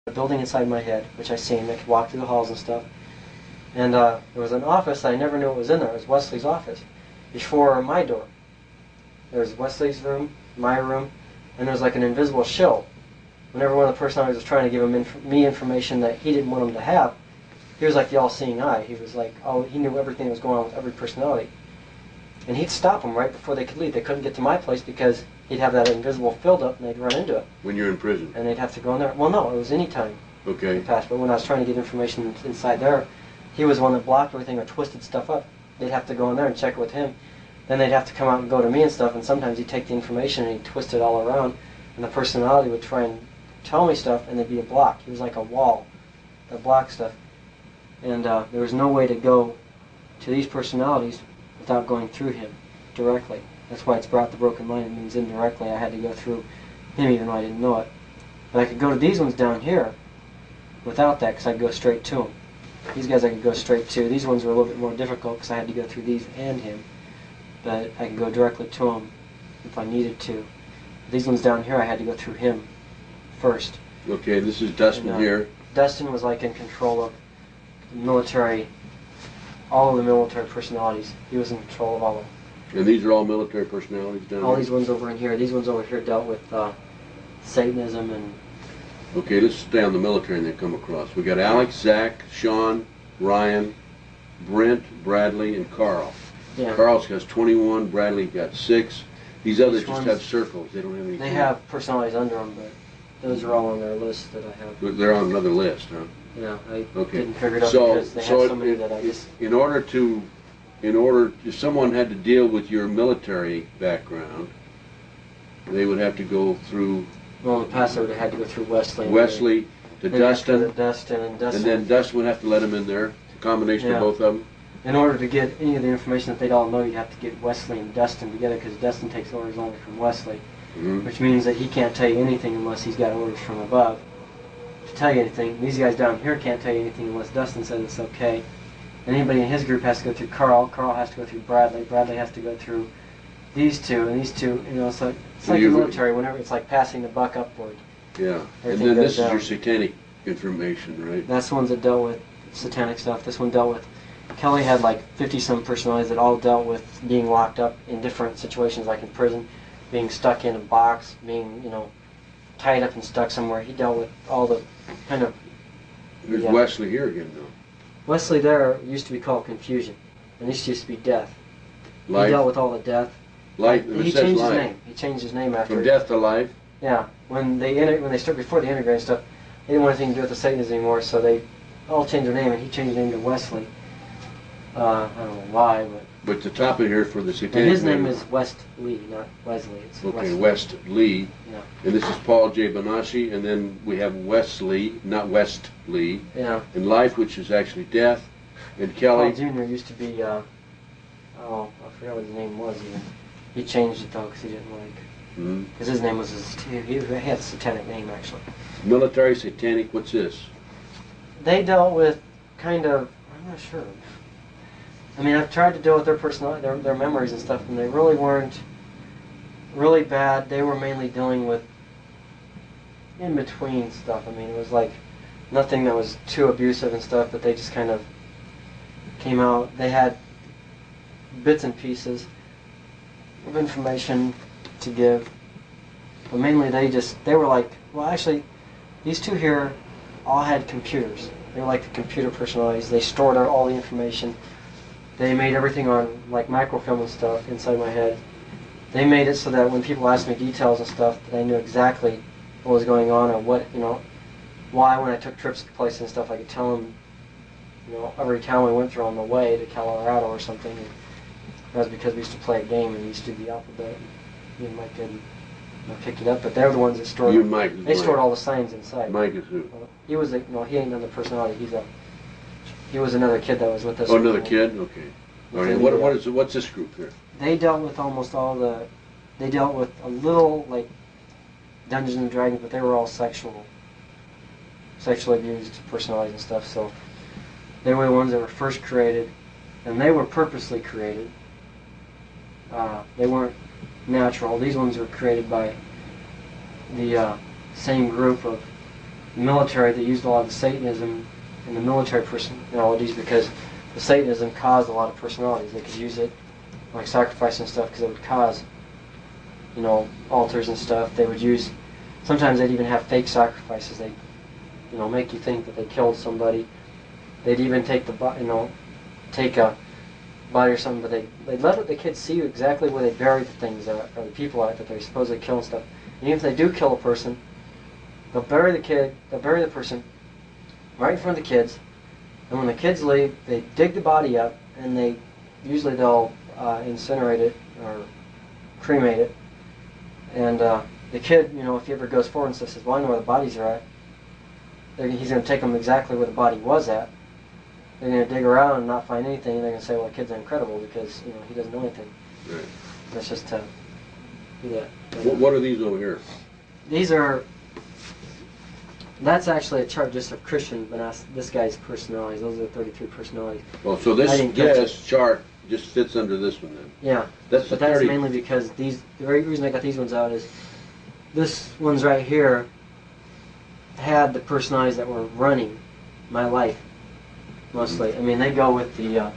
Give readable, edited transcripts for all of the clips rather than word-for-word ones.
a building inside my head, which I seen. I could walk through the halls and stuff. And there was an office that I never knew what was in there. It was Wesley's office before my door. There was Wesley's room, my room, and there was like an invisible shield. Whenever one of the personalities was trying to give me information that he didn't want him to have, he was like the all-seeing eye. He was like, oh, he knew everything that was going on with every personality. And he'd stop them right before they could leave. They couldn't get to my place because he'd have that invisible field up and they'd run into it. When you're in prison? And they'd have to go in there. Well, no, it was any time. Okay. Past. But when I was trying to get information inside there, he was the one that blocked everything or twisted stuff up. They'd have to go in there and check it with him. Then they'd have to come out and go to me and stuff, and sometimes he'd take the information and he'd twist it all around, and the personality would try and tell me stuff, and there'd be a block. He was like a wall that blocked stuff. And there was no way to go to these personalities without going through him directly. That's why it's brought the broken mind. It means indirectly I had to go through him even though I didn't know it. But I could go to these ones down here without that because I could go straight to them. These guys I could go straight to. These ones were a little bit more difficult because I had to go through these and him. But I could go directly to him if I needed to. These ones down here I had to go through him first. Okay, this is Dustin and, here. Dustin was like in control of the military, all of the military personalities. He was in control of all of them. And these are all military personalities down here? All these ones over in here. These ones over here dealt with Satanism and... Okay, let's stay on the military and then come across. We got Alex, Zach, Sean, Ryan, Brent, Bradley, and Carl. Yeah. Carl's has 21, Bradley got 6. These others Each just one's- have circles. They don't have any. They have personalities under them, but those are all on their list that I have. They're on another list, huh? Yeah, I Okay. didn't figure it out So, because they had so so many that I just... in order, if someone had to deal with your military background, they would have to go through Well, in the past I would have had to go through Wesley. Wesley to Then after Dustin, Dustin, and Dustin. and then Dustin would have to let him in there. A combination Yeah. of both of them. In order to get any of the information that they'd all know, you'd have to get Wesley and Dustin together because Dustin takes orders only from Wesley, which means that he can't tell you anything unless he's got orders from above to tell you anything. These guys down here can't tell you anything unless Dustin says it's okay. Anybody in his group has to go through Carl. Carl has to go through Bradley. Bradley has to go through these two, and these two, you know, so it's like the military. Whenever it's like passing the buck upward. Yeah, and Everything then goes this is down. your satanic information, right? That's the ones that dealt with satanic stuff. This one dealt with... Kelly had like 50-some personalities that all dealt with being locked up in different situations, like in prison, being stuck in a box, being, you know, tied up and stuck somewhere. He dealt with all the kind of... There's Yeah. Wesley here again, though. Wesley there used to be called confusion, and this used to be death. Life. He dealt with all the death. Life. He It says changed life. his name. He changed his name after... From death to life. Yeah. When they started before they integrated stuff, they didn't want anything to do with the Satanists anymore, so they all changed their name, and he changed his name to Wesley. I don't know why, But the top of here for the satanic. and his name is West Lee, not Wesley. It's Okay, Wesley. West Lee. Yeah. And this is Paul J. Bonacci, and then we have Wesley, not West Lee. Yeah. And life, which is actually death. And Paul Kelly. Jr. used to be, I forgot what his name was even. He changed it though because he didn't like. Because his name was he had a satanic name actually. Military, satanic, what's this? They dealt with kind of, I'm not sure. I mean, I've tried to deal with their personality, their memories and stuff, and they really weren't really bad. They were mainly dealing with in-between stuff. I mean, it was like nothing that was too abusive and stuff, but they just kind of came out. They had bits and pieces of information to give, but mainly they were like, well, actually, these two here all had computers. They were like the computer personalities. They stored all the information. They made everything on like microfilm and stuff inside my head. They made it so that when people asked me details and stuff, that I knew exactly what was going on or what, you know, why when I took trips to places and stuff, I could tell them, you know, every town we went through on the way to Colorado or something. And that was because we used to play a game and we used to do the alphabet. Me and Mike didn't pick it up, but they're the ones that stored. You and Mike. They stored all the signs inside. Mike is who? He was no, he ain't another personality. He was another kid that was with us. Oh, another kid? Okay. All right. What's this group here? They dealt with almost all the... They dealt with a little, like, Dungeons and Dragons, but they were all sexually abused personalities and stuff, so they were the ones that were first created, and they were purposely created. They weren't natural. These ones were created by the same group of military that used a lot of Satanism in the military personalities because the Satanism caused a lot of personalities. They could use it like sacrifice and stuff because it would cause, you know, altars and stuff. They would use, sometimes they'd even have fake sacrifices. They, you know, make you think that they killed somebody. They'd even take take a body or something, but they'd let the kids see exactly where they buried the things or the people at that they're supposedly killing stuff. And even if they do kill a person, they'll bury the person right in front of the kids, and when the kids leave, they dig the body up, and they'll incinerate it or cremate it. And the kid, you know, if he ever goes forward and stuff, says, well, I know where the bodies are at. He's going to take them exactly where the body was at. They're going to dig around and not find anything, and they're going to say, well, the kid's incredible because, you know, he doesn't know anything. Right. That's just to do that. What are these over here? These are, that's actually a chart just of Christian, but this guy's personalities. Those are the 33 personalities. Well, so this chart just fits under this one then? Yeah, that's mainly because the very reason I got these ones out is this one's right here had the personalities that were running my life, mostly. I mean, they go with the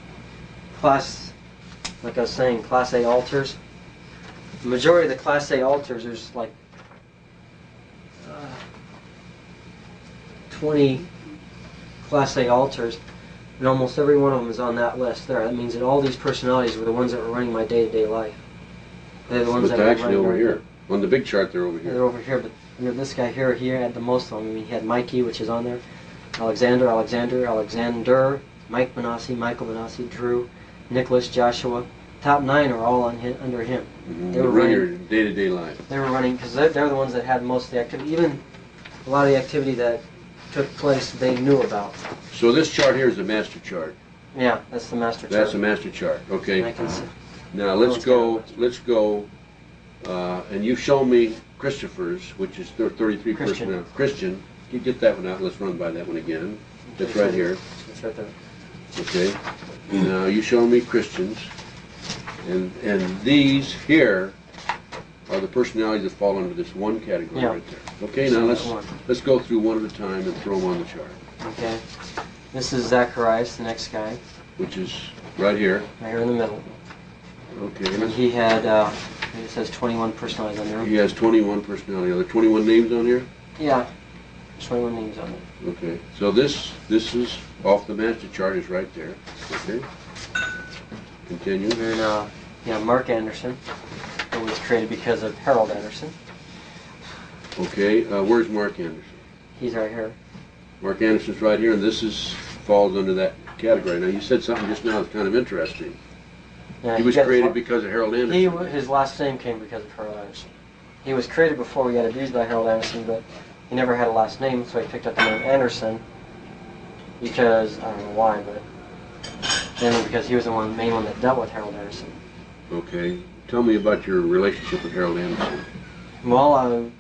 class, like I was saying, Class A altars. The majority of the Class A altars, there's like 20 Class A altars, and almost every one of them is on that list there. That means that all these personalities were the ones that were running my day-to-day life. They're the ones but that they're were actually over here. On the big chart, they're over here. They're over here, but you know, this guy here, he had the most of them. I mean, he had Mikey, which is on there, Alexander, Mike Bonacci, Michael Bonacci, Drew, Nicholas, Joshua. Top 9 are all under him. Mm-hmm. They were running your day-to-day life. They were running because they're the ones that had most of the activity. Even a lot of the activity that took place, they knew about. So this chart here is the master chart. Yeah, that's the master chart. That's the master chart. Okay. I can see. Now let's go. And you show me Christopher's, which is 33 personnel. Christian. You get that one out. Let's run by that one again. That's right here. That's right there. Okay. Now you show me Christians, and these here are the personalities that fall under this one category right there. Okay. Now let's go through one at a time and throw them on the chart. Okay. This is Zacharias, the next guy. Which is right here. Right here in the middle. Okay. And he had, it says 21 personalities on there. He has 21 personalities. Are there 21 names on here? Yeah. 21 names on it. Okay. So this is off the master chart is right there. Okay. Continue. And yeah, Mark Anderson. It was created because of Harold Anderson. Okay. Where's Mark Anderson? He's right here. Mark Anderson's right here, and this falls under that category. Now you said something just now that's kind of interesting. Yeah, he was created because of Harold Anderson. His last name came because of Harold Anderson. He was created before he got abused by Harold Anderson, but he never had a last name, so he picked up the name Anderson because, I don't know why, but mainly because he was the main one that dealt with Harold Anderson. Okay. Tell me about your relationship with Harold Anderson. Well, I was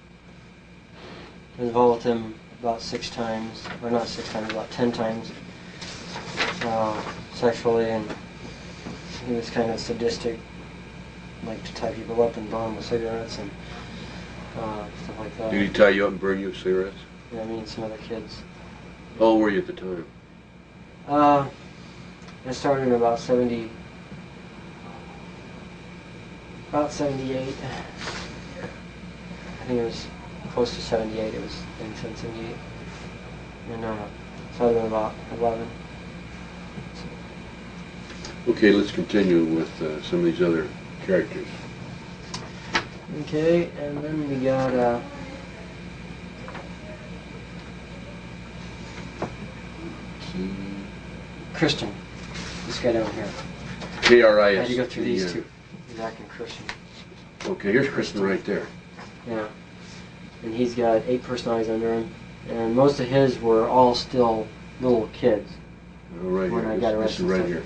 involved with him about 6 times, or not 6 times, about 10 times, sexually, and he was kind of sadistic, like to tie people up and burn them with cigarettes and stuff like that. Did he tie you up and burn you with cigarettes? Yeah, me and some other kids. How old were you at the time? I started in about 78. I think it was close to 78. It was 97, 78. And so I'd have been about 11. Okay, let's continue with some of these other characters. Okay, and then we got Christian. This guy down here. K-R-I-S. I had to go through these two. Zach and Christian. Okay, here's Christian right there. Yeah. And he's got 8 personalities under him. And most of his were all still little kids. Oh, right when here. I got arrested. This is right here.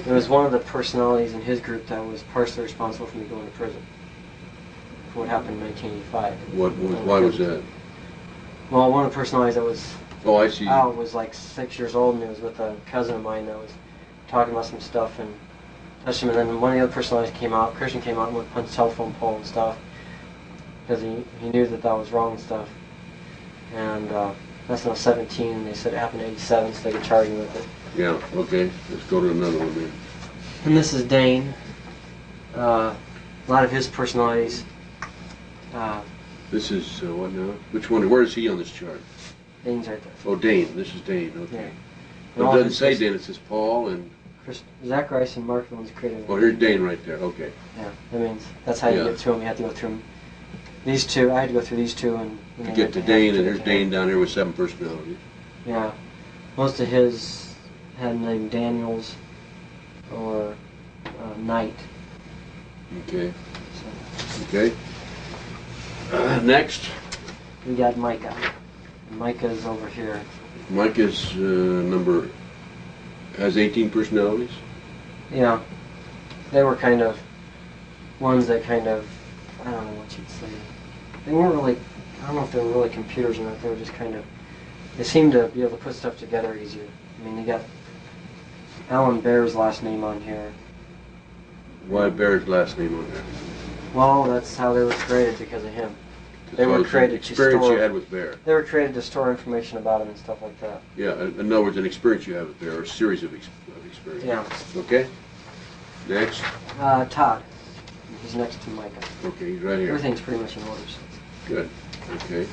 It was one of the personalities in his group that was partially responsible for me going to prison. For what happened in 1985. Why was that? Well, one of the personalities that was I see. out was like 6 years old, and it was with a cousin of mine that was talking about some stuff and touched him. And then one of the other personalities came out. Christian came out and went punch the telephone pole and stuff because he knew that was wrong and stuff. And That's now 17, and they said it happened in 87, so they could charge me with it. Yeah, okay. Let's go to another one then. And this is Dane. A lot of his personalities. This is, what now? Which one? Where is he on this chart? Dane's right there. Oh, Dane. This is Dane, okay. Yeah. Well, it doesn't say Dane, it says Paul and... Zacharias and Mark are the ones who created it. Oh, here's Dane right there, okay. Yeah, that means that's how you get through them. You have to go through them. These two, I had to go through these two. And You get to Dane, and there's Dane down here with 7 personalities. Yeah. Most of his had named Daniels or Knight. Okay. So. Okay. Next. We got Micah. And Micah's over here. Micah's has 18 personalities? Yeah. They were kind of ones that kind of, I don't know what you'd say. They weren't really, I don't know if they were really computers or not. They were just kind of, they seemed to be able to put stuff together easier. I mean, you got Alan Bear's last name on here. Why Bear's last name on there? Well, that's how they were created, because of him. They were created to experience store. you had with Bear. They were created to store information about him and stuff like that. Yeah, in other words, an experience you have with Bear, or a series of experiences. Yeah. Okay. Next. Todd. He's next to Micah. Okay, he's right here. Everything's pretty much in order. So. Good. Okay.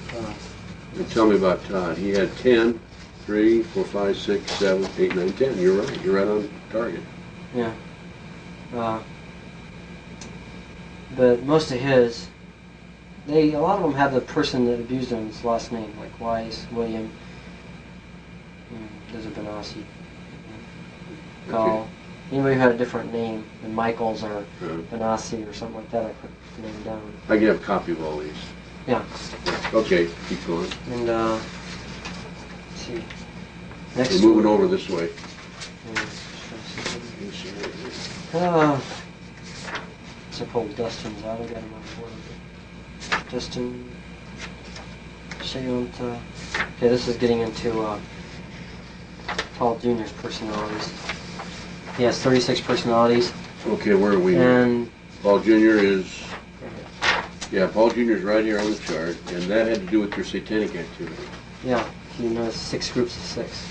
And tell me about Todd. He had 10, 3, 4, 5, 6, 7, 8, 9, 10. You're right. You're right on target. Yeah. But most of his, a lot of them have the person that abused him's last name, like Wise, William, there's a Bonacci, Gall. Anybody who had a different name than Michaels or Bonacci or something like that, I put the name down. I can have a copy of all these. Yeah. Okay, keep going. And, let's see. Next We're moving over this way. Suppose Dustin's out. I got him on board. Dustin, Shayonta. Okay, this is getting into Paul Jr.'s personalities. He has 36 personalities. Okay, where are we? And Paul Jr. is... Yeah, Paul Jr. is right here on the chart, and that had to do with your satanic activity. yeah, he knows 6 groups of 6.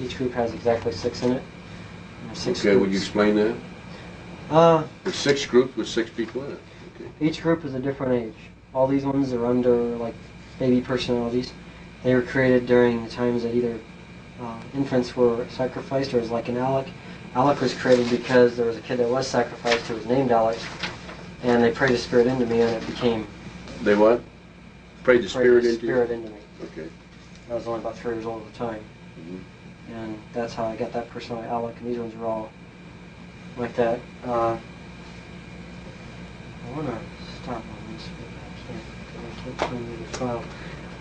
Each group has exactly 6 in it. Okay, would you explain that? There's 6 groups with 6 people in it. Okay. Each group is a different age. All these ones are under, like, baby personalities. They were created during the times that either infants were sacrificed, or as like an Alec. Alec was created because there was a kid that was sacrificed who was named Alec, and they prayed the spirit into me, and it became... They what? Prayed the spirit into you? Spirit into me. Okay. I was only about 3 years old at the time. Mm-hmm. And that's how I got that personality, Alec, and these ones are all like that. I want to stop on this. I can't find the file.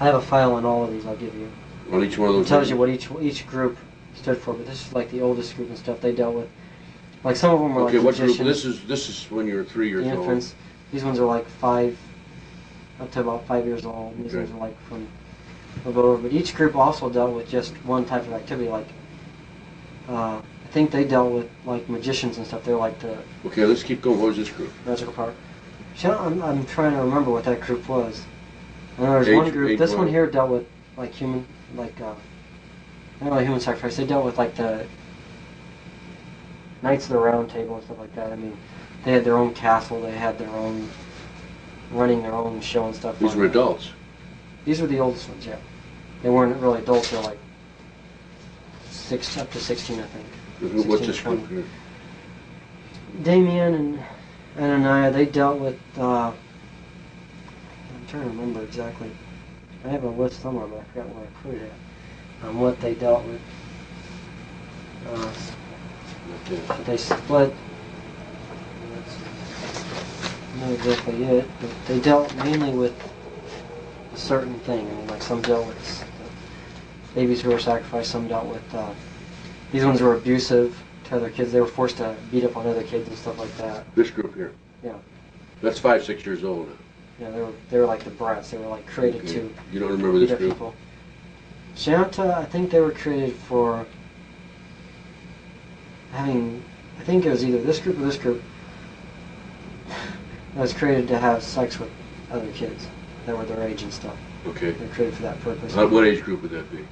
I have a file on all of these I'll give you. On each one of those? It tells you what each group stood for, but this is like the oldest group and stuff they dealt with. Like some of them were okay, like what magicians. group? This is when you were 3 years the old. infants. These ones are like 5, up to about 5 years old. And these ones are like from... We'll go over, but each group also dealt with just one type of activity. Like, I think they dealt with like magicians and stuff. They're like the... Okay, let's keep going. What was this group? Magical part. See, I'm trying to remember what that group was. And there's one group. This one here dealt with like human, like not really human sacrifice. They dealt with like the Knights of the Round Table and stuff like that. I mean, they had their own castle. They had their own running their own show and stuff. These were adults. These were the oldest ones, yeah. They weren't really adults. They're like 6 up to 16, I think. What's this group here? Damien and Ananiah, they dealt with, I'm trying to remember exactly. I have a list somewhere, but I forgot where I put it at. On what they dealt with. They split. That's not exactly it, but they dealt mainly with a certain thing. I mean, like some dealt with babies who were sacrificed, some dealt with, these ones were abusive to other kids. They were forced to beat up on other kids and stuff like that. This group here? Yeah. That's 5, 6 years old now. Yeah, they were like the brats. They were like created to You don't remember this group? People. Shanta, I think they were created for having, I think it was either this group or this group that was created to have sex with other kids that were their age and stuff. Okay. They're created for that purpose. What age group would that be?